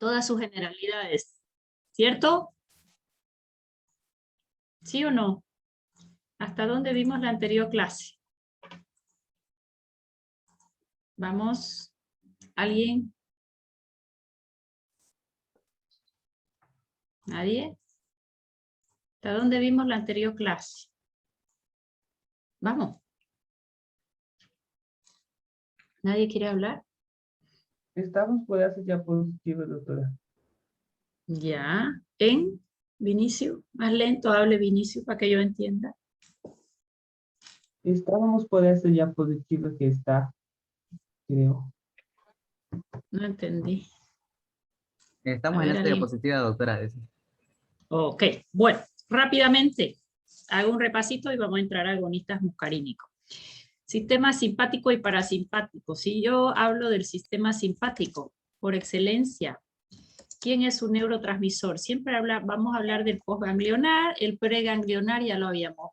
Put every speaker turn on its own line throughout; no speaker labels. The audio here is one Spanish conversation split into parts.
todas sus generalidades, ¿cierto? ¿Sí o no? ¿Hasta dónde vimos la anterior clase? Vamos, ¿alguien? ¿Nadie? ¿Hasta dónde vimos la anterior clase? Vamos. ¿Nadie quiere hablar?
Estamos por hacer ya positivos, doctora.
Ya. ¿En? Vinicio. Más lento hable Vinicio para que yo entienda.
Estábamos por hacer ya positivo que está, creo.
No entendí.
Estamos
A
en
ver,
esta
alguien.
diapositiva, doctora.
Ok. Bueno, rápidamente. Hago un repasito y vamos a entrar a agonistas muscarínicos. Sistema simpático y parasimpático. Si yo hablo del sistema simpático, por excelencia, ¿quién es un neurotransmisor? Siempre vamos a hablar del postganglionar, el preganglionar ya lo habíamos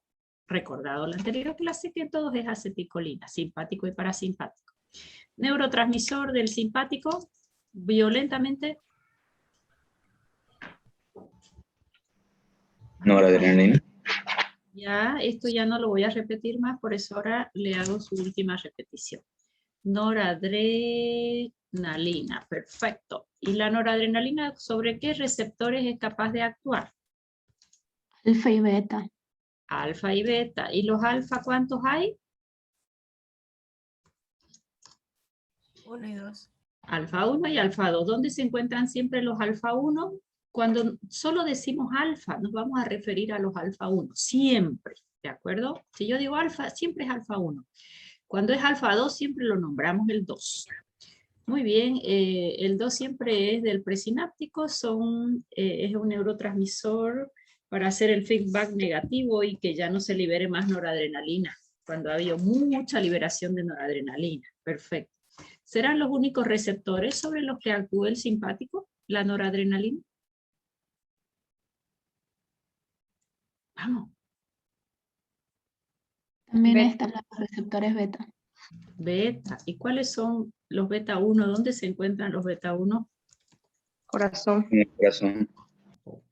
recordado en la anterior clase, que todos es acetilcolina, simpático y parasimpático. Neurotransmisor del simpático, violentamente.
Noradrenalina.
Ya, esto ya no lo voy a repetir más, por eso ahora le hago su última repetición. Noradrenalina, perfecto. ¿Y la noradrenalina sobre qué receptores es capaz de actuar?
Alfa y beta.
Alfa y beta. ¿Y los alfa cuántos hay?
1 y 2.
Alfa 1 y alfa 2. ¿Dónde se encuentran siempre los alfa 1? Cuando solo decimos alfa, nos vamos a referir a los alfa 1. Siempre, ¿de acuerdo? Si yo digo alfa, siempre es alfa 1. Cuando es alfa 2, siempre lo nombramos el 2. Muy bien, el 2 siempre es del presináptico, es un neurotransmisor para hacer el feedback negativo y que ya no se libere más noradrenalina, cuando ha habido mucha liberación de noradrenalina. Perfecto. ¿Serán los únicos receptores sobre los que actúa el simpático, la noradrenalina? Vamos.
También
Beta.
están los receptores beta.
Beta. ¿Y cuáles son los beta 1? ¿Dónde se encuentran los beta 1?
Corazón.
En el corazón.
Ok.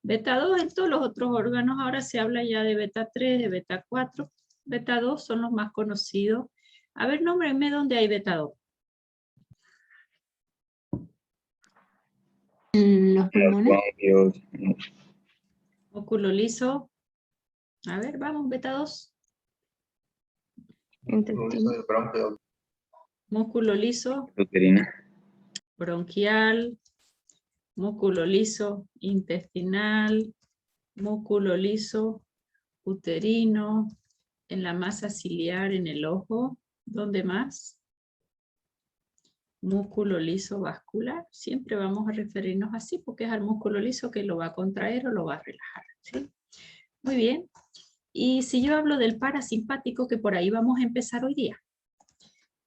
Beta 2 en todos los otros órganos. Ahora se habla ya de beta 3, de beta 4. Beta 2 son los más conocidos. A ver, nómbrenme dónde hay beta 2.
En los pulmones.
Bronquios.
Músculo liso. A ver, vamos, beta 2.
Intestino.
Músculo liso,
Uterina.
bronquial, músculo liso, intestinal, músculo liso, uterino, en la masa ciliar, en el ojo. ¿Dónde más? Músculo liso vascular. Siempre vamos a referirnos así porque es al músculo liso que lo va a contraer o lo va a relajar. ¿Sí? Muy bien. Y si yo hablo del parasimpático, que por ahí vamos a empezar hoy día.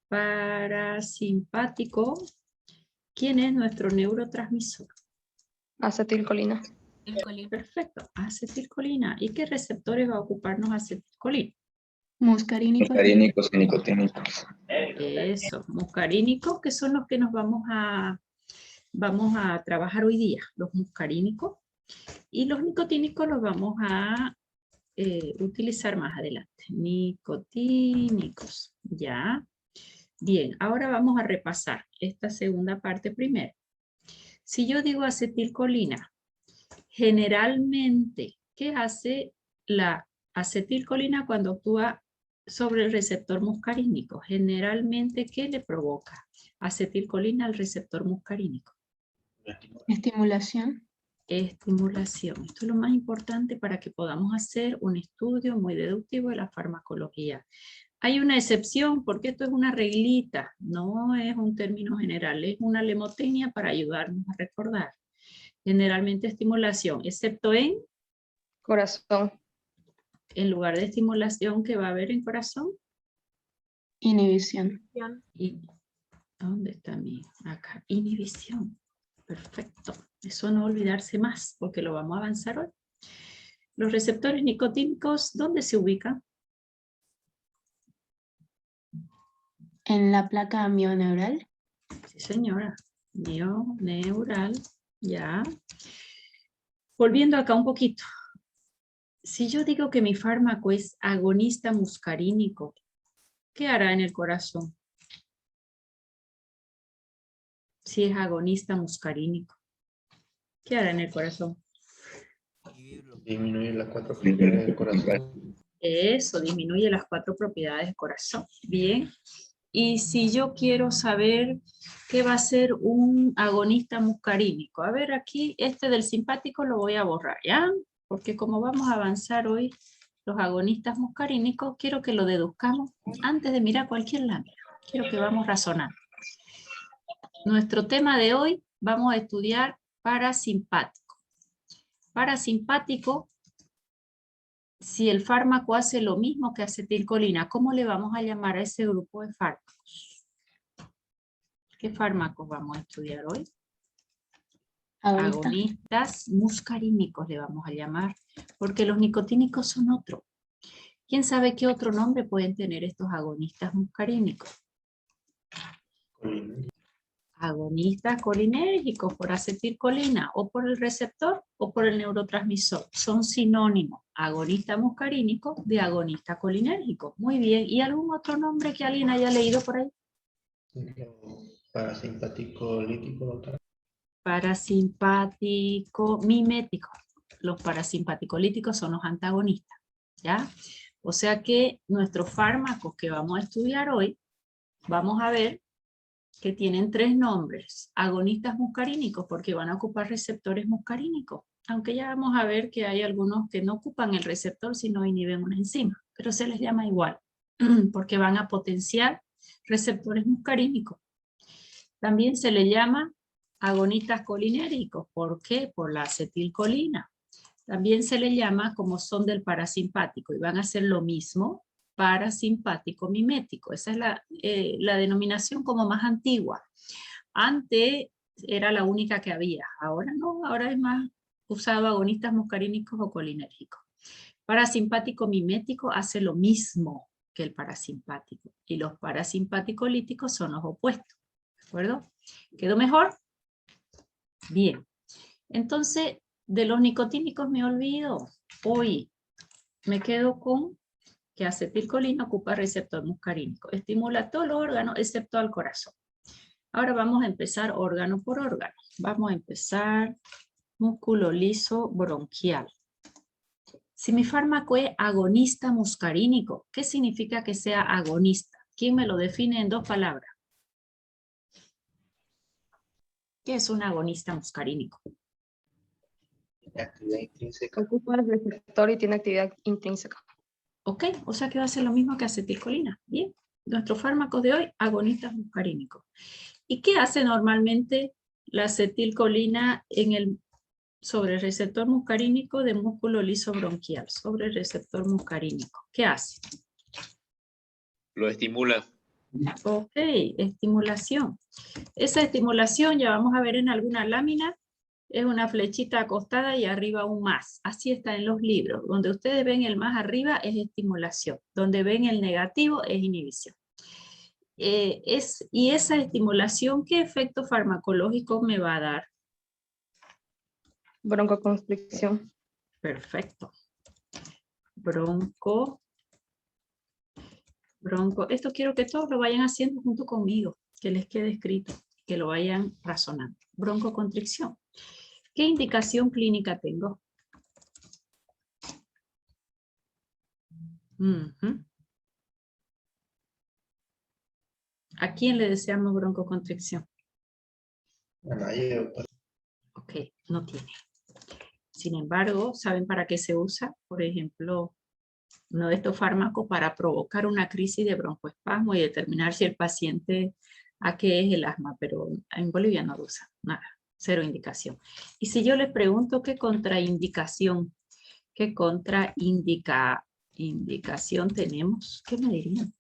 Parasimpático, ¿quién es nuestro neurotransmisor?
Acetilcolina.
Perfecto, acetilcolina. ¿Y qué receptores va a ocuparnos acetilcolina?
Muscarínicos.
Muscarínicos y nicotínicos.
Eso, muscarínicos, que son los que nos vamos a trabajar hoy día, los muscarínicos. Y los nicotínicos los vamos a utilizar más adelante. Nicotínicos, ya. Bien, ahora vamos a repasar esta segunda parte primero. Si yo digo acetilcolina, generalmente, ¿qué hace la acetilcolina cuando actúa sobre el receptor muscarínico? Generalmente, ¿qué le provoca acetilcolina al receptor muscarínico?
Estimulación.
Estimulación. Esto es lo más importante para que podamos hacer un estudio muy deductivo de la farmacología. Hay una excepción porque esto es una reglita, no es un término general, es una lemotecnia para ayudarnos a recordar. Generalmente estimulación, excepto en
Corazón.
lugar de estimulación que va a haber en corazón.
Inhibición.
Y, ¿dónde está mi? Acá, inhibición. Perfecto. Eso no olvidarse más porque lo vamos a avanzar hoy. Los receptores nicotínicos, ¿dónde se ubican?
En la placa mioneural.
Sí, señora. Neural, ya. Volviendo acá un poquito. Si yo digo que mi fármaco es agonista muscarínico, ¿qué hará en el corazón? Si es agonista muscarínico, ¿qué hará en el corazón?
Disminuye las 4 propiedades del corazón.
Eso, disminuye las 4 propiedades del corazón. Bien. Y si yo quiero saber qué va a ser un agonista muscarínico, a ver aquí, este del simpático lo voy a borrar, ¿ya? Porque como vamos a avanzar hoy los agonistas muscarínicos, quiero que lo deduzcamos antes de mirar cualquier lámina. Quiero que vamos razonando. Nuestro tema de hoy, vamos a estudiar parasimpático. Parasimpático, si el fármaco hace lo mismo que acetilcolina, ¿cómo le vamos a llamar a ese grupo de fármacos? ¿Qué fármacos vamos a estudiar hoy?
Agonista.
Agonistas muscarínicos le vamos a llamar, porque los nicotínicos son otro. ¿Quién sabe qué otro nombre pueden tener estos agonistas muscarínicos? Agonistas colinérgicos por acetilcolina, o por el receptor o por el neurotransmisor. Son sinónimos. Agonista muscarínico de agonista colinérgico. Muy bien. ¿Y algún otro nombre que alguien haya leído por ahí?
Parasimpático lítico, doctora.
Parasimpático mimético. Los parasimpaticolíticos son los antagonistas, ¿ya? O sea que nuestros fármacos que vamos a estudiar hoy, vamos a ver que tienen 3 nombres. Agonistas muscarínicos porque van a ocupar receptores muscarínicos. Aunque ya vamos a ver que hay algunos que no ocupan el receptor sino inhiben una enzima. Pero se les llama igual porque van a potenciar receptores muscarínicos. También se le llama agonistas colinérgicos. ¿Por qué? Por la acetilcolina. También se le llama como son del parasimpático y van a hacer lo mismo, parasimpático mimético. Esa es la denominación como más antigua. Antes era la única que había, ahora no, ahora es más usado agonistas muscarínicos o colinérgicos. Parasimpático mimético hace lo mismo que el parasimpático y los parasimpaticolíticos son los opuestos. ¿De acuerdo? ¿Quedó mejor? Bien. Entonces, de los nicotínicos me olvido. Hoy me quedo con que acetilcolina ocupa receptor muscarínico. Estimula todos los órganos excepto al corazón. Ahora vamos a empezar órgano por órgano. Vamos a empezar músculo liso bronquial. Si mi fármaco es agonista muscarínico, ¿qué significa que sea agonista? ¿Quién me lo define en 2 palabras? ¿Qué es un agonista muscarínico?
Actividad intrínseca.
Ocupa el receptor y tiene actividad intrínseca.
Ok, o sea que va a ser lo mismo que acetilcolina. Bien, nuestros fármacos de hoy, agonistas muscarínicos. ¿Y qué hace normalmente la acetilcolina sobre el receptor muscarínico de músculo liso bronquial? Sobre el receptor muscarínico. ¿Qué hace?
Lo estimula.
Ok, estimulación. Esa estimulación, ya vamos a ver en alguna lámina, es una flechita acostada y arriba un más. Así está en los libros. Donde ustedes ven el más arriba es estimulación. Donde ven el negativo es inhibición. Y esa estimulación, ¿qué efecto farmacológico me va a dar?
Broncoconstricción.
Perfecto. Esto quiero que todos lo vayan haciendo junto conmigo, que les quede escrito, que lo vayan razonando. Broncoconstricción. ¿Qué indicación clínica tengo? ¿A quién le deseamos broncoconstricción?
A nadie, doctora.
Ok, no tiene. Sin embargo, ¿saben para qué se usa? Por ejemplo, uno de estos fármacos para provocar una crisis de broncoespasmo y determinar si el paciente a qué es el asma, pero en Bolivia no lo usa, nada, 0 indicación. Y si yo les pregunto qué contraindicación tenemos, ¿qué me dirían?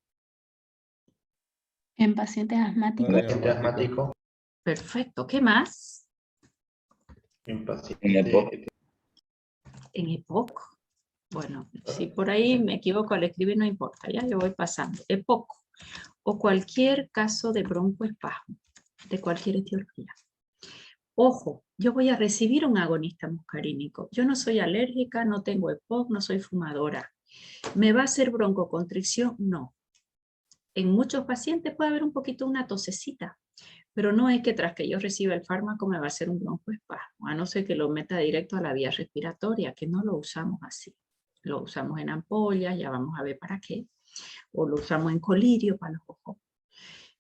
En pacientes asmáticos.
Paciente asmático.
Perfecto, ¿qué más?
En
En
paciente
EPOC.
En EPOC. Bueno, si por ahí me equivoco al escribir no importa, ya yo voy pasando. EPOC o cualquier caso de broncoespasmo. de cualquier etiología. Ojo, yo voy a recibir un agonista muscarínico. Yo no soy alérgica, no tengo EPOC, no soy fumadora. ¿Me va a hacer broncoconstricción? No. En muchos pacientes puede haber un poquito una tosecita, pero no es que tras que yo reciba el fármaco me va a hacer un broncoespasmo, a no ser que lo meta directo a la vía respiratoria, que no lo usamos así. Lo usamos en ampollas, ya vamos a ver para qué, o lo usamos en colirio para los ojos.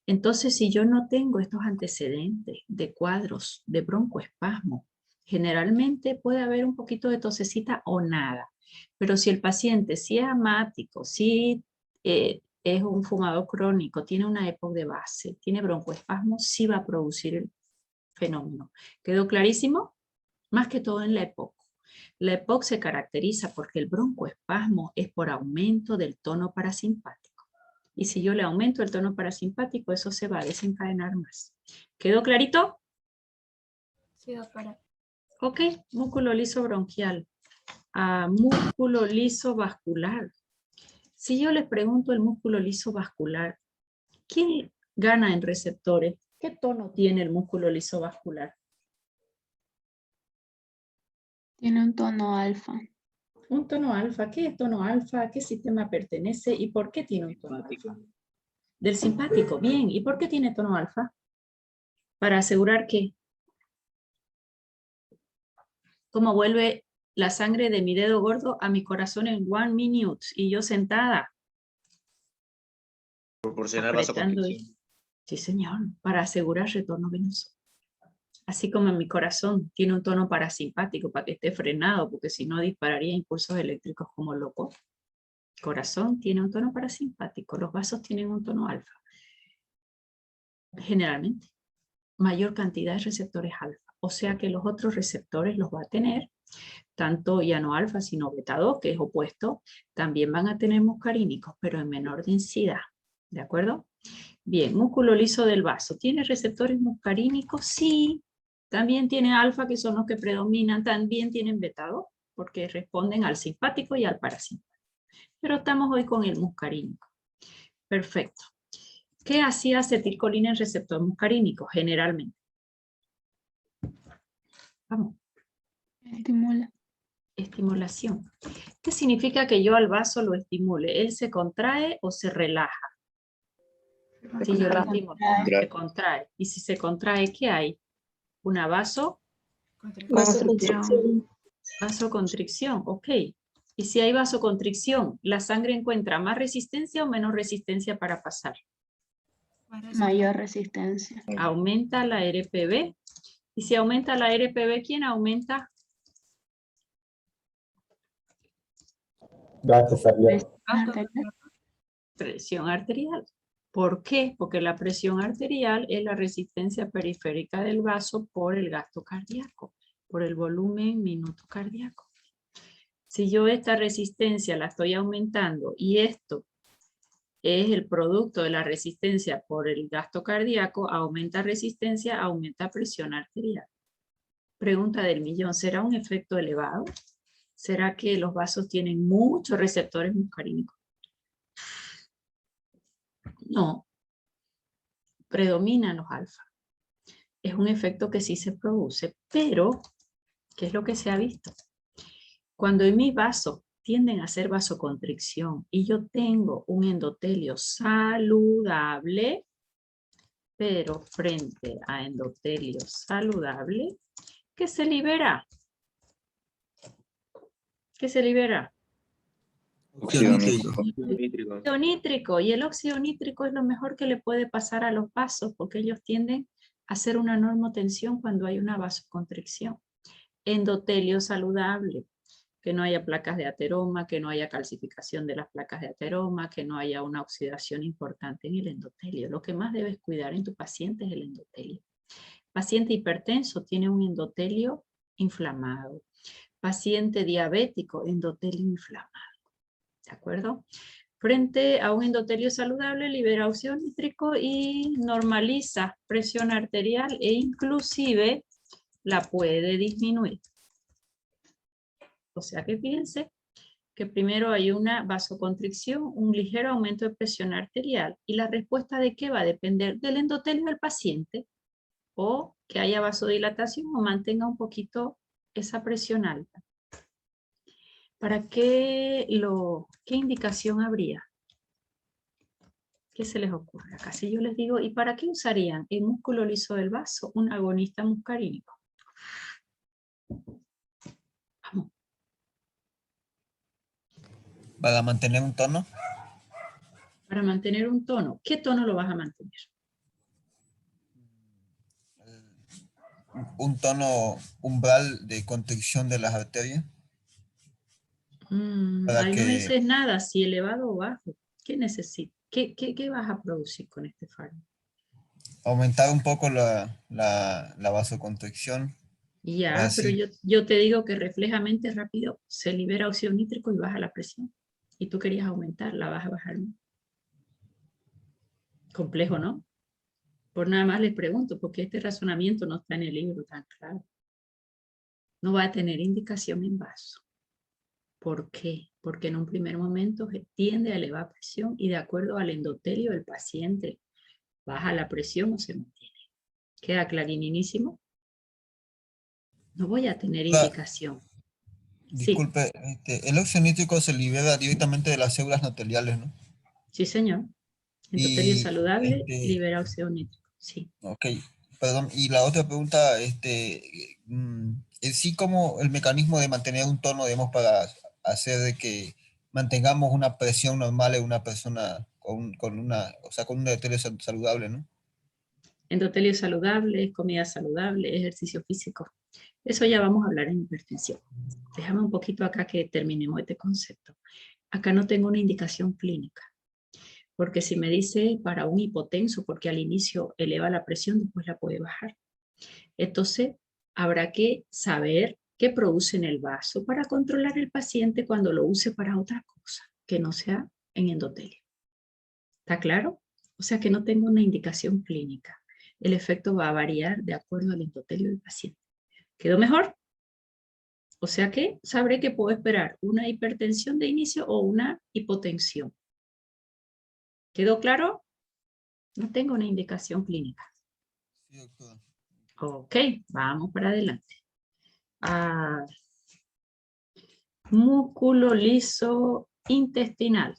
Entonces, si yo no tengo estos antecedentes de cuadros de broncoespasmo, generalmente puede haber un poquito de tosecita o nada. Pero si el paciente sí es asmático, sí es un fumador crónico, tiene una EPOC de base, tiene broncoespasmo, sí va a producir el fenómeno. ¿Quedó clarísimo? Más que todo en la EPOC. La EPOC se caracteriza porque el broncoespasmo es por aumento del tono parasimpático. Y si yo le aumento el tono parasimpático, eso se va a desencadenar más. ¿Quedó clarito?
Sí, doctora.
Ok, músculo liso bronquial. Músculo liso vascular. Si yo les pregunto el músculo liso vascular, ¿quién gana en receptores? ¿Qué tono tiene el músculo liso vascular?
Tiene un tono alfa.
Un tono alfa. ¿Qué es tono alfa? ¿A qué sistema pertenece? ¿Y por qué tiene un tono alfa? Del simpático. Bien. ¿Y por qué tiene tono alfa? Para asegurar que... ¿Cómo vuelve la sangre de mi dedo gordo a mi corazón en 1 minute? Y yo sentada.
Proporcionar
Apretando.
vasoconstricción.
Sí, señor. Para asegurar retorno venoso. Así como en mi corazón tiene un tono parasimpático para que esté frenado, porque si no dispararía impulsos eléctricos como loco. El corazón tiene un tono parasimpático, los vasos tienen un tono alfa. Generalmente, mayor cantidad de receptores alfa. O sea que los otros receptores los va a tener, tanto ya no alfa, sino beta 2, que es opuesto, también van a tener muscarínicos, pero en menor densidad. ¿De acuerdo? Bien, músculo liso del vaso. ¿Tiene receptores muscarínicos? Sí. También tiene alfa, que son los que predominan. También tienen beta 2, porque responden al simpático y al parasimpático. Pero estamos hoy con el muscarínico. Perfecto. ¿Qué hacía acetilcolina en receptor muscarínico? Generalmente. Vamos.
Estimula.
Estimulación. ¿Qué significa que yo al vaso lo estimule? ¿Él se contrae o se relaja? Si yo lo estimulo, se contrae. Y si se contrae, ¿qué hay? Una vasoconstricción, ok. Y si hay vasoconstricción, ¿la sangre encuentra más resistencia o menos resistencia para pasar?
Mayor resistencia.
Aumenta la RPB. Y si aumenta la RPB, ¿quién aumenta? Presión arterial. ¿Por qué? Porque la presión arterial es la resistencia periférica del vaso por el gasto cardíaco, por el volumen minuto cardíaco. Si yo esta resistencia la estoy aumentando y esto es el producto de la resistencia por el gasto cardíaco, aumenta resistencia, aumenta presión arterial. Pregunta del millón, ¿será un efecto elevado? ¿Será que los vasos tienen muchos receptores muscarínicos? No, predominan los alfa. Es un efecto que sí se produce, pero ¿qué es lo que se ha visto? Cuando en mis vasos tienden a hacer vasoconstricción y yo tengo un endotelio saludable, pero frente a endotelio saludable, ¿qué se libera? ¿Qué se libera?
Óxido nítrico.
Óxido nítrico. Y el óxido nítrico es lo mejor que le puede pasar a los vasos porque ellos tienden a hacer una normotensión cuando hay una vasoconstricción. Endotelio saludable. Que no haya placas de ateroma, que no haya calcificación de las placas de ateroma, que no haya una oxidación importante en el endotelio. Lo que más debes cuidar en tu paciente es el endotelio. Paciente hipertenso tiene un endotelio inflamado. Paciente diabético, endotelio inflamado. ¿De acuerdo? Frente a un endotelio saludable, libera óxido nítrico y normaliza presión arterial e inclusive la puede disminuir. O sea que fíjense que primero hay una vasoconstricción, un ligero aumento de presión arterial y la respuesta de qué va a depender del endotelio del paciente. o que haya vasodilatación o mantenga un poquito esa presión alta. ¿Para qué qué indicación habría? ¿Qué se les ocurre? Acá si yo les digo, ¿y para qué usarían el músculo liso del vaso un agonista muscarínico? Vamos.
Para mantener un tono.
Para mantener un tono. ¿Qué tono lo vas a mantener?
Un tono umbral de constricción de las arterias. Para
Ahí no
que
dices nada, si elevado o bajo. ¿Qué necesitas? ¿Qué vas a producir con este fármaco?
aumentar un poco la vasoconstricción.
Ya, pero
Así.
yo te digo que reflejamente rápido se libera óxido nítrico y baja la presión. Y tú querías aumentar, la vas a bajar. Complejo, ¿no? Por nada más les pregunto, porque este razonamiento no está en el libro tan claro. No va a tener indicación en vaso. ¿Por qué? Porque en un primer momento se tiende a elevar presión y de acuerdo al endotelio del paciente baja la presión o se mantiene. ¿Queda clarinísimo? No voy a tener indicación. Sí,
Disculpe, el óxido nítrico se libera directamente de las células endoteliales, ¿no?
sí señor. Endotelio
Y,
saludable libera óxido nítrico. Sí.
ok, perdón. Y la otra pregunta, en sí, ¿cómo el mecanismo de mantener un tono, digamos, para hacer de que mantengamos una presión normal en una persona con un endotelio saludable, ¿no?
Endotelio saludable, comida saludable, ejercicio físico. Eso ya vamos a hablar en hipertensión. Déjame un poquito acá que terminemos este concepto. Acá no tengo una indicación clínica, porque si me dice para un hipotenso, porque al inicio eleva la presión, después la puede bajar. Entonces, habrá que saber qué produce en el vaso para controlar el paciente cuando lo use para otra cosa, que no sea en endotelio. ¿Está claro? O sea que no tengo una indicación clínica. El efecto va a variar de acuerdo al endotelio del paciente. ¿Quedó mejor? O sea que sabré que puedo esperar una hipertensión de inicio o una hipotensión. ¿Quedó claro? No tengo una indicación clínica.
Sí, doctor.
Ok, vamos para adelante. Músculo liso intestinal.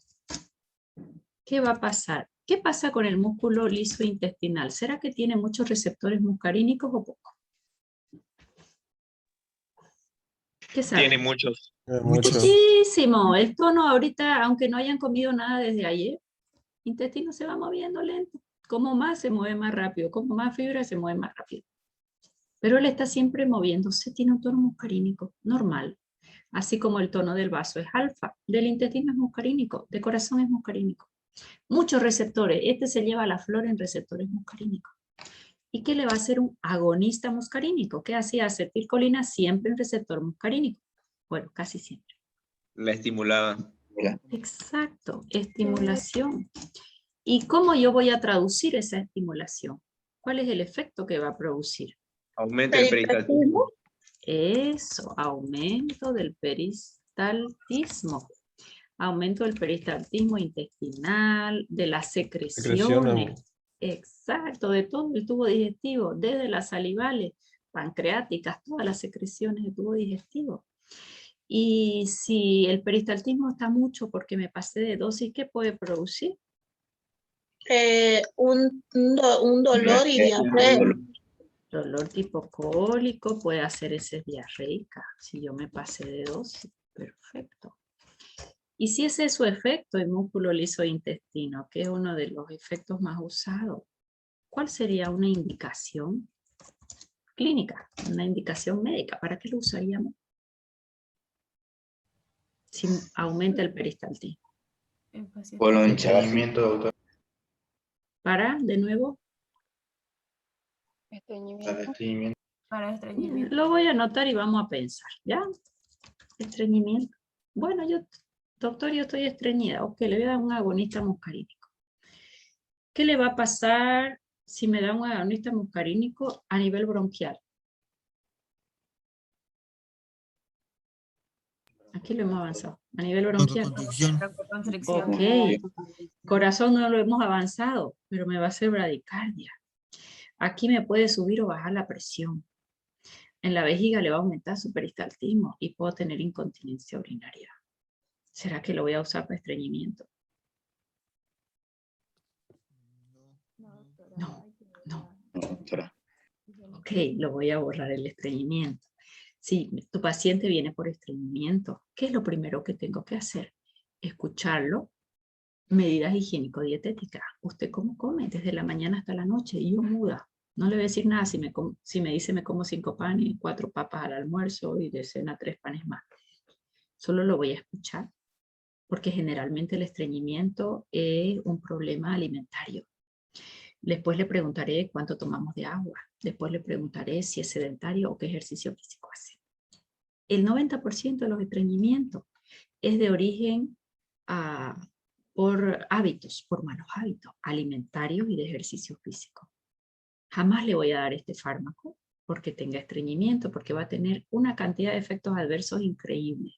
¿Qué va a pasar? ¿Qué pasa con el músculo liso intestinal? ¿Será que tiene muchos receptores muscarínicos o poco? ¿Qué saben?
Tiene muchos.
Muchísimo. El tono ahorita, aunque no hayan comido nada desde ayer, el intestino se va moviendo lento. Como más se mueve más rápido, como más fibra se mueve más rápido. Pero él está siempre moviéndose, tiene un tono muscarínico normal. Así como el tono del vaso es alfa, del intestino es muscarínico, de corazón es muscarínico. Muchos receptores, este se lleva a la flor en receptores muscarínicos. ¿Y qué le va a hacer un agonista muscarínico? ¿Qué hacía acetilcolina siempre en receptor muscarínico? Bueno, casi siempre.
La estimulaba.
Mira,
Exacto, estimulación. ¿Y cómo yo voy a traducir esa estimulación? ¿Cuál es el efecto que va a producir?
Aumenta el peristaltismo.
Eso, aumento del peristaltismo. Aumento del peristaltismo intestinal, de las secreciones. Exacto, de todo el tubo digestivo, desde las salivales, pancreáticas, todas las secreciones del tubo digestivo. Y si el peristaltismo está mucho porque me pasé de dosis, ¿qué puede producir?
Un dolor y diarrea.
Dolor tipo cólico, puede hacer heces diarreica, si yo me pasé de dosis, perfecto. Y si ese es su efecto, el músculo liso intestino, que es uno de los efectos más usados, ¿cuál sería una indicación clínica, una indicación médica? ¿Para qué lo usaríamos? Si aumenta el peristaltismo.
por los hinchamientos, doctor.
¿Para, de nuevo?
Para estreñimiento.
Para estreñimiento.
Lo voy a anotar y vamos a pensar, ¿ya? Estreñimiento. Bueno, doctor, yo estoy estreñida. Ok, le voy a dar un agonista muscarínico. ¿Qué le va a pasar si me da un agonista muscarínico a nivel bronquial? Aquí lo hemos avanzado. A nivel bronquial.
Constricción.
Ok. Corazón no lo hemos avanzado, pero me va a hacer bradicardia. Aquí me puede subir o bajar la presión. En la vejiga le va a aumentar su peristaltismo y puedo tener incontinencia urinaria. ¿Será que lo voy a usar para estreñimiento? No. Ok, lo voy a borrar el estreñimiento. Si tu paciente viene por estreñimiento, ¿qué es lo primero que tengo que hacer? Escucharlo. Medidas higiénico-dietéticas. ¿Usted cómo come? Desde la mañana hasta la noche. Y yo muda. No le voy a decir nada si me dice me como 5 panes, 4 papas al almuerzo y de cena 3 panes más. Solo lo voy a escuchar. Porque generalmente el estreñimiento es un problema alimentario. Después le preguntaré cuánto tomamos de agua. Después le preguntaré si es sedentario o qué ejercicio físico hace. El 90% de los estreñimientos es de origen por hábitos, por malos hábitos alimentarios y de ejercicio físico. Jamás le voy a dar este fármaco porque tenga estreñimiento, porque va a tener una cantidad de efectos adversos increíbles.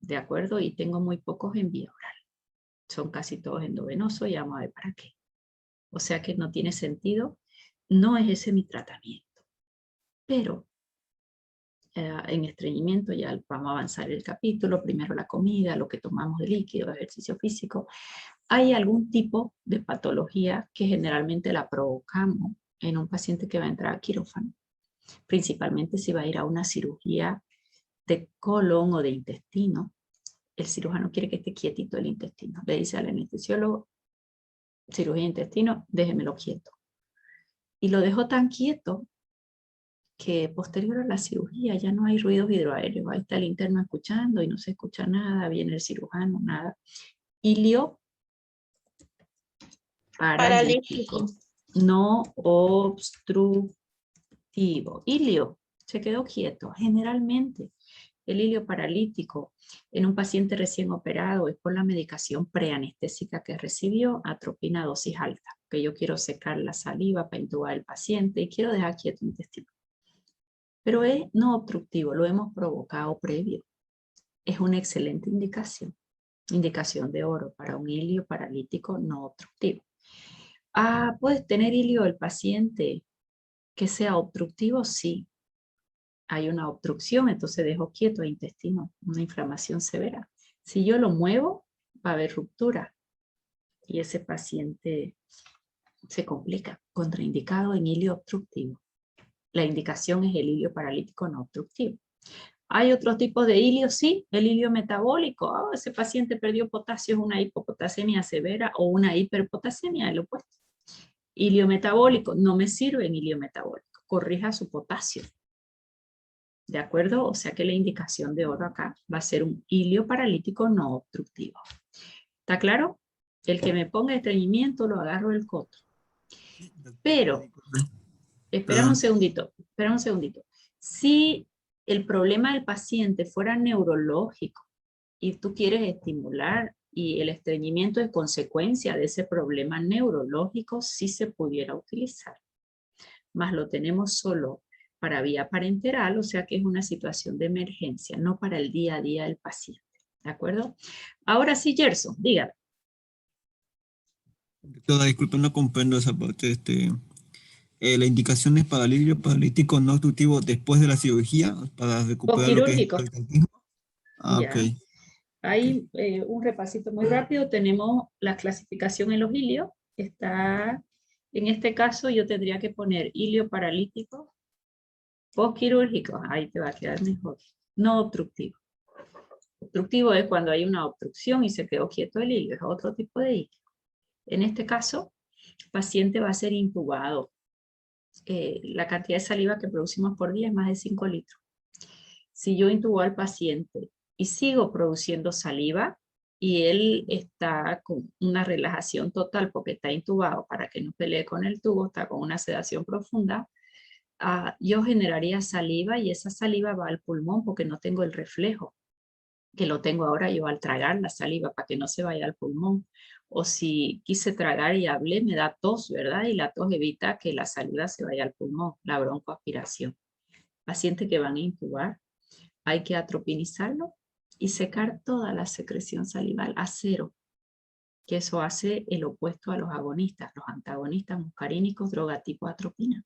¿De acuerdo? Y tengo muy pocos en vía oral. Son casi todos endovenosos y vamos a ver para qué. O sea que no tiene sentido. No es ese mi tratamiento. Pero en estreñimiento ya vamos a avanzar el capítulo. Primero la comida, lo que tomamos de líquido, ejercicio físico. Hay algún tipo de patología que generalmente la provocamos en un paciente que va a entrar a quirófano. Principalmente si va a ir a una cirugía de colon o de intestino. El cirujano quiere que esté quietito el intestino. Le dice al anestesiólogo, cirugía de intestino, déjemelo quieto. Y lo dejó tan quieto que posterior a la cirugía ya no hay ruidos hidroaéreos. Ahí está el interno escuchando y no se escucha nada, viene el cirujano, nada. Ilio paralítico, no obstructivo. Ilio se quedó quieto. Generalmente el ilio paralítico en un paciente recién operado es por la medicación preanestésica que recibió, atropina a dosis alta, que yo quiero secar la saliva para intubar al paciente y quiero dejar quieto el intestino. Pero es no obstructivo, lo hemos provocado previo. Es una excelente indicación. Indicación de oro para un ilio paralítico no obstructivo. ¿Puedes tener ilio el paciente que sea obstructivo? Sí. Hay una obstrucción, entonces dejo quieto el intestino, una inflamación severa. Si yo lo muevo, va a haber ruptura y ese paciente se complica. Contraindicado en ilio obstructivo. La indicación es el ilio paralítico no obstructivo. ¿Hay otro tipo de ilio? Sí, el ilio metabólico. Ese paciente perdió potasio, es una hipopotasemia severa o una hiperpotasemia, el opuesto. Ilio metabólico, no me sirve en ilio metabólico. Corrija su potasio. ¿De acuerdo? O sea que la indicación de oro acá va a ser un ilio paralítico no obstructivo. ¿Está claro? El que me ponga estreñimiento lo agarro del coto. Pero, espera un segundito. Si el problema del paciente fuera neurológico y tú quieres estimular y el estreñimiento es consecuencia de ese problema neurológico, sí se pudiera utilizar. Más lo tenemos solo para vía parenteral, o sea que es una situación de emergencia, no para el día a día del paciente. ¿De acuerdo? Ahora sí, Gerson, dígame.
Doctora, disculpen, no comprendo esa parte. La indicación es para el ilio paralítico no obstructivo después de la cirugía, para recuperar lo que es el peristaltismo.
Ok. Hay un repasito muy rápido. Tenemos la clasificación en los ilios. Está, en este caso, yo tendría que poner ilio paralítico postquirúrgico. Ahí te va a quedar mejor. No obstructivo. Obstructivo es cuando hay una obstrucción y se quedó quieto el ilio. Es otro tipo de ilio. En este caso, el paciente va a ser intubado. La cantidad de saliva que producimos por día es más de 5 litros. Si yo intubo al paciente y sigo produciendo saliva y él está con una relajación total porque está intubado para que no pelee con el tubo, está con una sedación profunda, yo generaría saliva y esa saliva va al pulmón porque no tengo el reflejo que lo tengo ahora yo al tragar la saliva para que no se vaya al pulmón. O si quise tragar y hablé, me da tos, ¿verdad? Y la tos evita que la saliva se vaya al pulmón, la broncoaspiración. Paciente que van a intubar, hay que atropinizarlo y secar toda la secreción salival a cero, que eso hace el opuesto a los agonistas, los antagonistas muscarínicos, droga tipo atropina.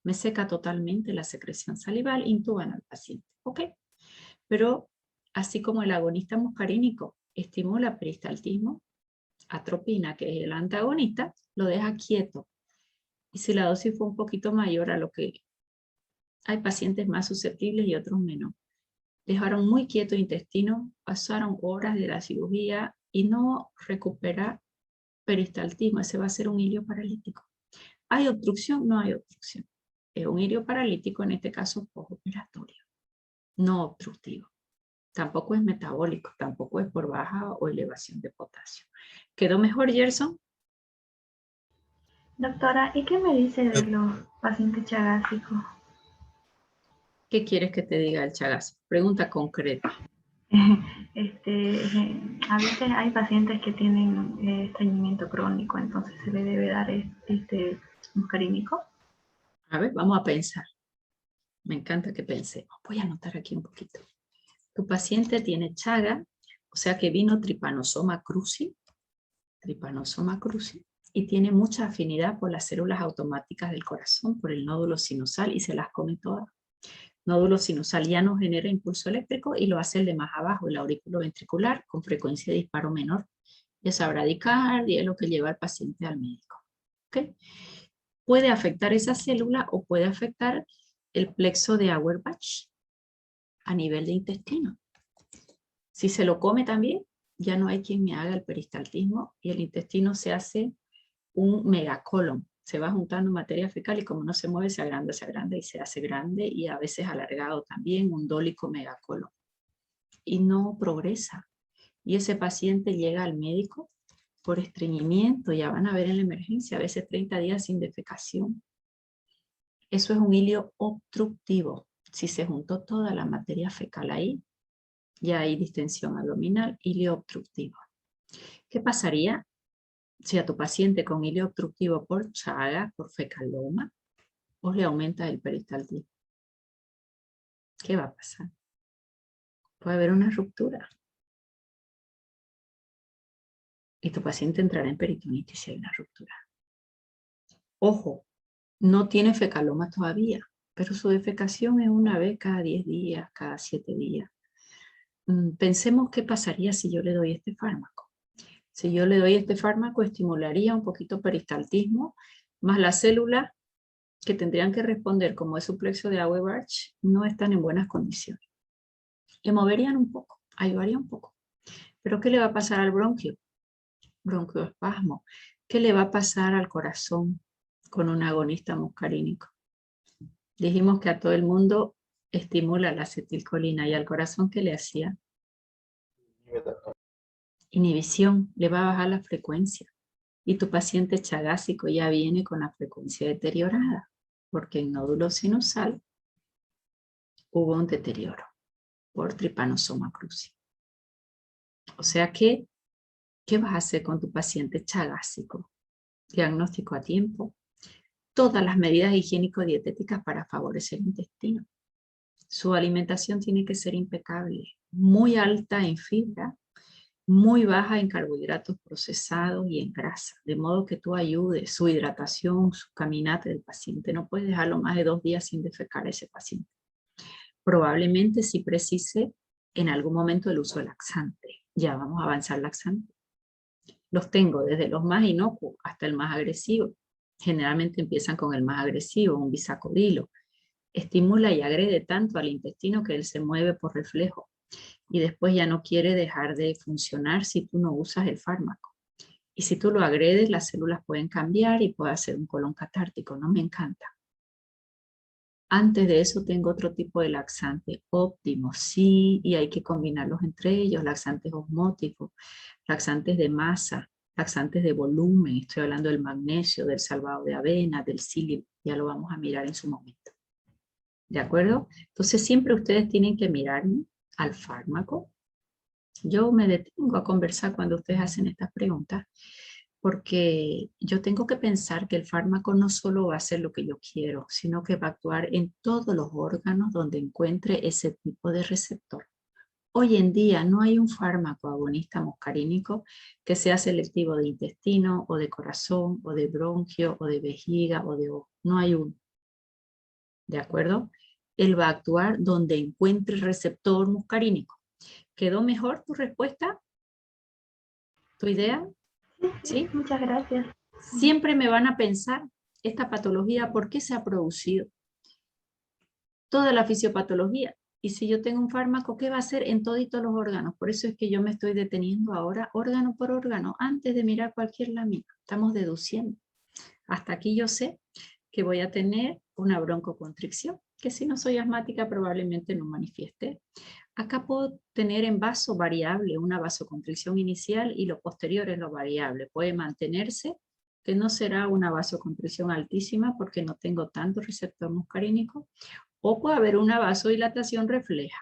me seca totalmente la secreción salival, intuban al paciente. ¿Ok? Pero así como el agonista muscarínico estimula peristaltismo, atropina, que es el antagonista, lo deja quieto. Y si la dosis fue un poquito mayor a lo que hay pacientes más susceptibles y otros menos. Dejaron muy quieto el intestino, pasaron horas de la cirugía y no recupera peristaltismo. Ese va a ser un ilio paralítico. ¿Hay obstrucción? No hay obstrucción. Es un ilio paralítico, en este caso postoperatorio, no obstructivo. Tampoco es metabólico, tampoco es por baja o elevación de potasio. ¿Quedó mejor, Gerson?
Doctora, ¿y qué me dice de los pacientes chagásicos?
¿Qué quieres que te diga el chagazo? Pregunta concreta.
A veces hay pacientes que tienen estreñimiento crónico, entonces se le debe dar muscarínico.
A ver, vamos a pensar. Me encanta que pensemos. Voy a anotar aquí un poquito. Tu paciente tiene chaga, o sea que vino Trypanosoma cruzi, y tiene mucha afinidad por las células automáticas del corazón, por el nódulo sinusal, y se las come todas. Nódulo sinusal ya no genera impulso eléctrico y lo hace el de más abajo, el aurículo ventricular, con frecuencia de disparo menor. Ya esa bradicardia es lo que lleva al paciente al médico. ¿Okay? Puede afectar esa célula o puede afectar el plexo de Auerbach a nivel de intestino. Si se lo come también, ya no hay quien me haga el peristaltismo y el intestino se hace un megacolon. Se va juntando materia fecal y como no se mueve, se agranda y se hace grande y a veces alargado también, un dólico megacolon. Y no progresa. Y ese paciente llega al médico por estreñimiento, ya van a ver en la emergencia, a veces 30 días sin defecación. Eso es un ilio obstructivo. Si se juntó toda la materia fecal ahí, ya hay distensión abdominal, ilio obstructivo. ¿Qué pasaría si a tu paciente con ilio obstructivo por chaga, por fecaloma, vos le aumentas el peristaltismo? ¿Qué va a pasar? Puede haber una ruptura. Y tu paciente entrará en peritonitis si hay una ruptura. Ojo, no tiene fecaloma todavía, pero su defecación es una vez cada 10 días, cada 7 días. Pensemos qué pasaría si yo le doy este fármaco. Si yo le doy este fármaco, estimularía un poquito peristaltismo, más las células que tendrían que responder como es su plexo de Auerbach, no están en buenas condiciones. Le moverían un poco, ayudaría un poco. Pero ¿qué le va a pasar al bronquio? Bronquioespasmo. ¿Qué le va a pasar al corazón con un agonista muscarínico? Dijimos que a todo el mundo estimula la acetilcolina y al corazón, ¿qué le hacía? Inhibición, le va a bajar la frecuencia. Y tu paciente chagásico ya viene con la frecuencia deteriorada, porque en nódulo sinusal hubo un deterioro por Trypanosoma cruzi. O sea que, ¿qué vas a hacer con tu paciente chagásico? Diagnóstico a tiempo. Todas las medidas higiénico-dietéticas para favorecer el intestino. Su alimentación tiene que ser impecable, muy alta en fibra, muy baja en carbohidratos procesados y en grasa, de modo que tú ayudes su hidratación, su caminata del paciente. No puedes dejarlo más de 2 días sin defecar a ese paciente. Probablemente sí precise en algún momento el uso de laxante. Ya vamos a avanzar laxante. Los tengo desde los más inocuos hasta el más agresivo. Generalmente empiezan con el más agresivo, un bisacodilo. Estimula y agrede tanto al intestino que él se mueve por reflejo. Y después ya no quiere dejar de funcionar si tú no usas el fármaco. Y si tú lo agredes, las células pueden cambiar y puede hacer un colon catártico. No me encanta. Antes de eso tengo otro tipo de laxante óptimo, sí, y hay que combinarlos entre ellos, laxantes osmóticos, laxantes de masa, laxantes de volumen, estoy hablando del magnesio, del salvado de avena, del psyllium, ya lo vamos a mirar en su momento. ¿De acuerdo? Entonces siempre ustedes tienen que mirar al fármaco. Yo me detengo a conversar cuando ustedes hacen estas preguntas, porque yo tengo que pensar que el fármaco no solo va a hacer lo que yo quiero, sino que va a actuar en todos los órganos donde encuentre ese tipo de receptor. Hoy en día no hay un fármaco agonista muscarínico que sea selectivo de intestino, o de corazón, o de bronquio, o de vejiga, o de ojo. No hay uno. ¿de acuerdo? Él va a actuar donde encuentre el receptor muscarínico. ¿Quedó mejor tu respuesta? ¿Tu idea? ¿Sí?
Muchas gracias.
Siempre me van a pensar esta patología, ¿por qué se ha producido? Toda la fisiopatología. Y si yo tengo un fármaco, ¿qué va a hacer en todos los órganos? Por eso es que yo me estoy deteniendo ahora órgano por órgano, antes de mirar cualquier lámina. Estamos deduciendo. Hasta aquí yo sé que voy a tener una broncoconstricción, que si no soy asmática probablemente no manifieste. Acá puedo tener en vaso variable una vasoconstricción inicial y lo posterior es lo variable. Puede mantenerse, que no será una vasoconstricción altísima porque no tengo tanto receptor muscarínico, o puede haber una vasodilatación refleja.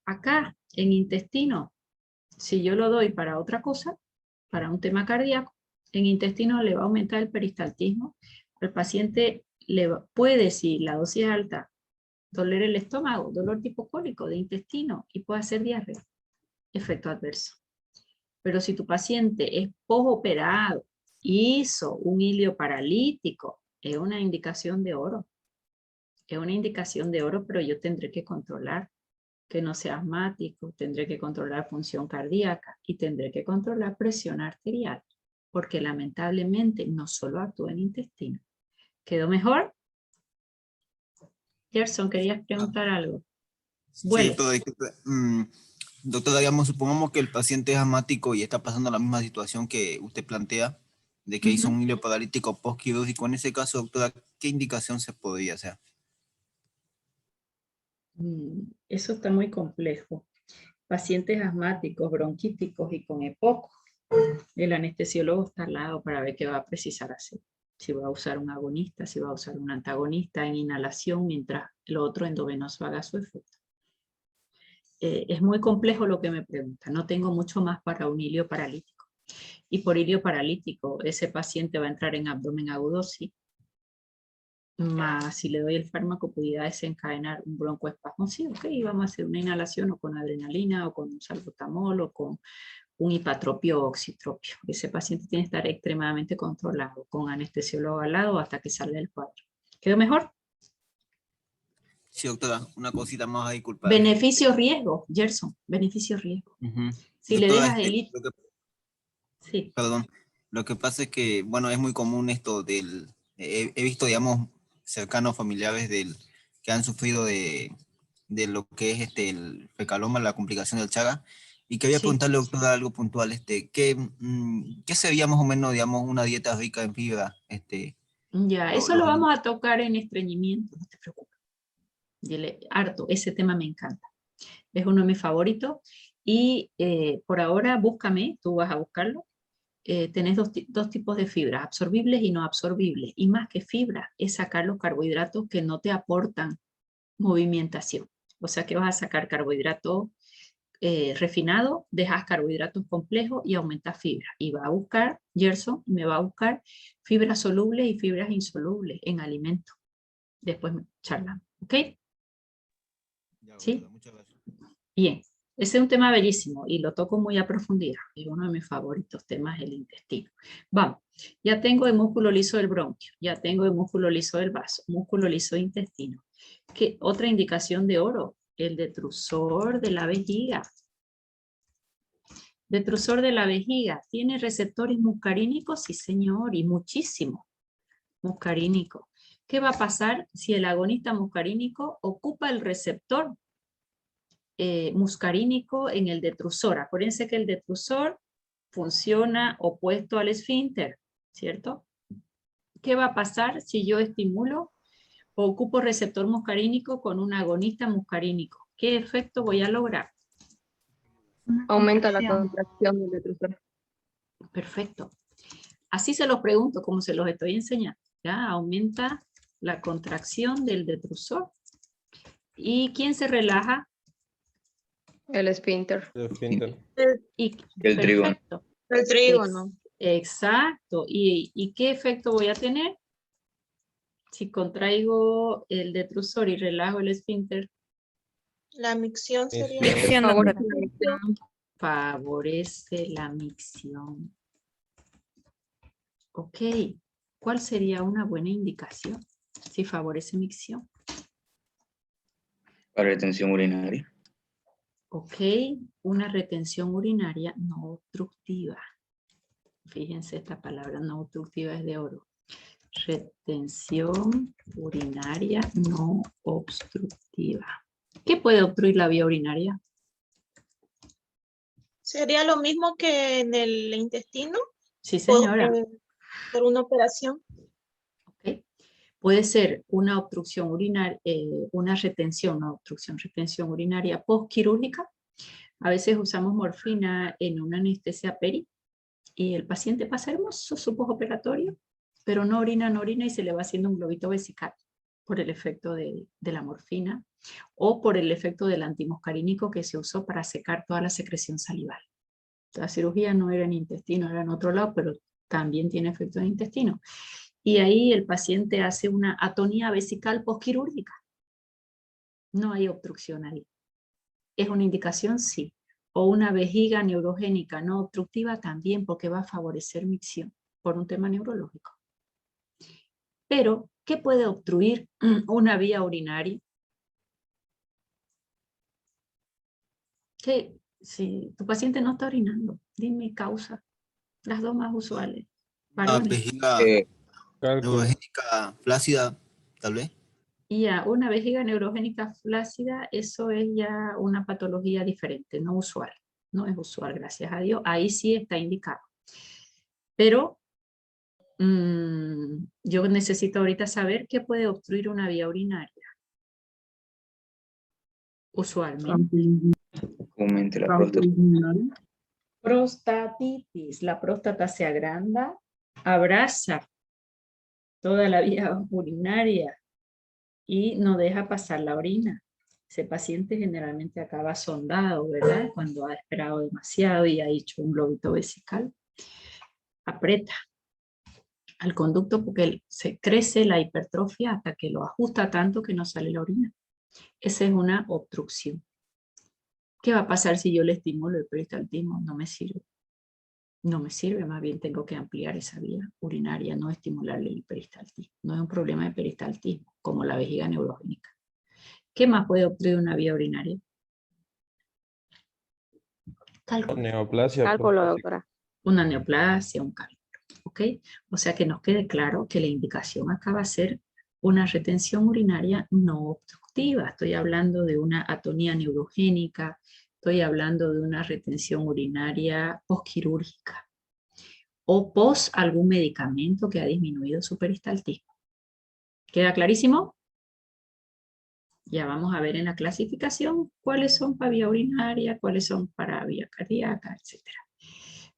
Acá, en intestino, si yo lo doy para otra cosa, para un tema cardíaco, en intestino le va a aumentar el peristaltismo. Al paciente puede, si la dosis es alta, doler el estómago, dolor tipo cólico de intestino y puede hacer diarrea, efecto adverso. Pero si tu paciente es postoperado, hizo un ilio paralítico, es una indicación de oro. Es una indicación de oro, pero yo tendré que controlar que no sea asmático, tendré que controlar función cardíaca y tendré que controlar presión arterial, porque lamentablemente no solo actúa en intestino. ¿Quedó mejor? Gerson, ¿querías preguntar algo?
Bueno. Sí, doctora, digamos, supongamos que el paciente es asmático y está pasando la misma situación que usted plantea, de que hizo un hilo paralítico postquirúrgico. En ese caso, doctora, ¿qué indicación se podría hacer?
Eso está muy complejo. Pacientes asmáticos, bronquíticos y con EPOC, el anestesiólogo está al lado para ver qué va a precisar hacer. Si va a usar un agonista, si va a usar un antagonista en inhalación mientras el otro endovenoso haga su efecto. Es muy complejo lo que me pregunta. No tengo mucho más para un ilio paralítico. Y por ilio paralítico, ese paciente va a entrar en abdomen agudo, sí. Más si le doy el fármaco pudiera desencadenar un broncoespasmo, sí, ok, vamos a hacer una inhalación o con adrenalina o con un salbutamol o con un hipatropio o oxitropio. Ese paciente tiene que estar extremadamente controlado con anestesiólogo al lado hasta que salga del cuadro. ¿Quedó mejor?
Sí, doctora, una cosita más ahí, culpa.
Beneficio-riesgo, Gerson, beneficio-riesgo. Si
doctora,
le dejas el... Sí.
Perdón, lo que pasa es que, bueno, es muy común esto del... he visto, digamos, cercanos familiares que han sufrido de lo que es el fecaloma, la complicación del Chagas, y quería preguntarle, doctora, algo puntual, ¿qué sería más o menos, digamos, una dieta rica en fibra?
Ya, eso lo vamos a tocar en estreñimiento, no te preocupes. Dile, harto, ese tema me encanta. Es uno de mis favoritos. Y por ahora, búscame, tú vas a buscarlo. Tenés dos tipos de fibras, absorbibles y no absorbibles. Y más que fibra, es sacar los carbohidratos que no te aportan movimentación. O sea que vas a sacar carbohidratos refinados, dejas carbohidratos complejos y aumentas fibra. Y va a buscar, Gerson, me va a buscar fibras solubles y fibras insolubles en alimentos. Después charlamos, ¿ok? ¿Sí?
Muchas gracias.
Bien. Ese es un tema bellísimo y lo toco muy a profundidad. Es uno de mis favoritos temas, el intestino. Vamos, ya tengo el músculo liso del bronquio, ya tengo el músculo liso del vaso, músculo liso del intestino. ¿Qué otra indicación de oro? El detrusor de la vejiga. Detrusor de la vejiga. ¿Tiene receptores muscarínicos? Sí, señor, y muchísimo muscarínico. ¿Qué va a pasar si el agonista muscarínico ocupa el receptor muscarínico en el detrusor? Acuérdense que el detrusor funciona opuesto al esfínter, ¿cierto? ¿Qué va a pasar si yo estimulo o ocupo receptor muscarínico con un agonista muscarínico? ¿Qué efecto voy a lograr?
Aumenta la contracción del detrusor.
Perfecto. Así se los pregunto, como se los estoy enseñando. ¿Ya? Aumenta la contracción del detrusor. ¿Y quién se relaja?
El esfínter.
El esfínter.
El trígono.
Perfecto.
El trígono.
Exacto. ¿Y qué efecto voy a tener? Si contraigo el detrusor y relajo el esfínter.
La micción sería.
Favorece la micción. Ok. ¿Cuál sería una buena indicación si favorece micción?
Para retención urinaria.
Ok, una retención urinaria no obstructiva. Fíjense, esta palabra no obstructiva es de oro. Retención urinaria no obstructiva. ¿Qué puede obstruir la vía urinaria?
¿Sería lo mismo que en el intestino?
Sí, señora.
Por una operación.
Okay. Puede ser una obstrucción urinaria, una retención urinaria postquirúrgica. A veces usamos morfina en una anestesia peri y el paciente pasa hermoso su postoperatorio, pero no orina y se le va haciendo un globito vesical por el efecto de la morfina o por el efecto del antimuscarínico que se usó para secar toda la secreción salival. La cirugía no era en intestino, era en otro lado, pero también tiene efecto en intestino. Y ahí el paciente hace una atonía vesical postquirúrgica. No hay obstrucción ahí. ¿Es una indicación? Sí. O una vejiga neurogénica no obstructiva también, porque va a favorecer micción por un tema neurológico. Pero, ¿qué puede obstruir una vía urinaria? Que si tu paciente no está orinando, dime causa. Las dos más usuales.
Una
Varones.
vejiga neurogénica flácida, tal vez.
Y ya, una vejiga neurogénica flácida, eso es ya una patología diferente, no usual. No es usual, gracias a Dios. Ahí sí está indicado. Pero yo necesito ahorita saber qué puede obstruir una vía urinaria. Usualmente.
Comúnmente la próstata.
Prostatitis. La próstata se agranda, abraza toda la vía urinaria y no deja pasar la orina. Ese paciente generalmente acaba sondado, ¿verdad? Cuando ha esperado demasiado y ha hecho un globito vesical. Aprieta al conducto porque se crece la hipertrofia hasta que lo ajusta tanto que no sale la orina. Esa es una obstrucción. ¿Qué va a pasar si yo le estimulo el peristaltismo? No me sirve. No me sirve, más bien tengo que ampliar esa vía urinaria, no estimularle el peristaltismo. No es un problema de peristaltismo, como la vejiga neurogénica. ¿Qué más puede obstruir una vía urinaria? Cálculo.
Neoplasia.
Cálculo, doctora.
Una neoplasia, un cálculo. ¿Ok? O sea que nos quede claro que la indicación acá va a ser una retención urinaria no obstructiva. Estoy hablando de una atonía neurogénica, estoy hablando de una retención urinaria postquirúrgica o post algún medicamento que ha disminuido su peristaltismo. ¿Queda clarísimo? Ya vamos a ver en la clasificación cuáles son para vía urinaria, cuáles son para vía cardíaca, etc.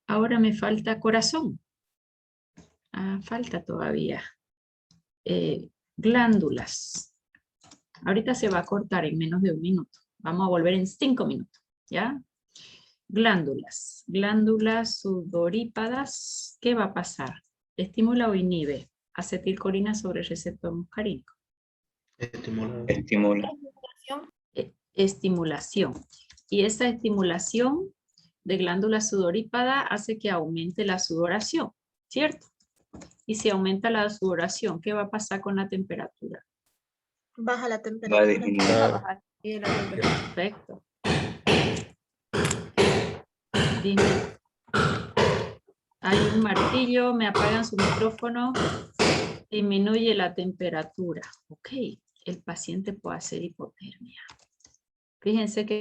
Ahora me falta corazón. Falta todavía. Glándulas. Ahorita se va a cortar en menos de 1 minuto. Vamos a volver en 5 minutos. ¿Ya? Glándulas. Glándulas sudorípadas. ¿Qué va a pasar? ¿Estimula o inhibe acetilcolina sobre el receptor muscarínico?
Estimula.
Estimulación. Y esa estimulación de glándula sudorípada hace que aumente la sudoración, ¿cierto? Y si aumenta la sudoración, ¿qué va a pasar con la temperatura?
Baja la
Va a
temperatura.
disminuir.
Perfecto. Dime. Hay un martillo, me apagan su micrófono, disminuye la temperatura. Ok, el paciente puede hacer hipotermia. Fíjense que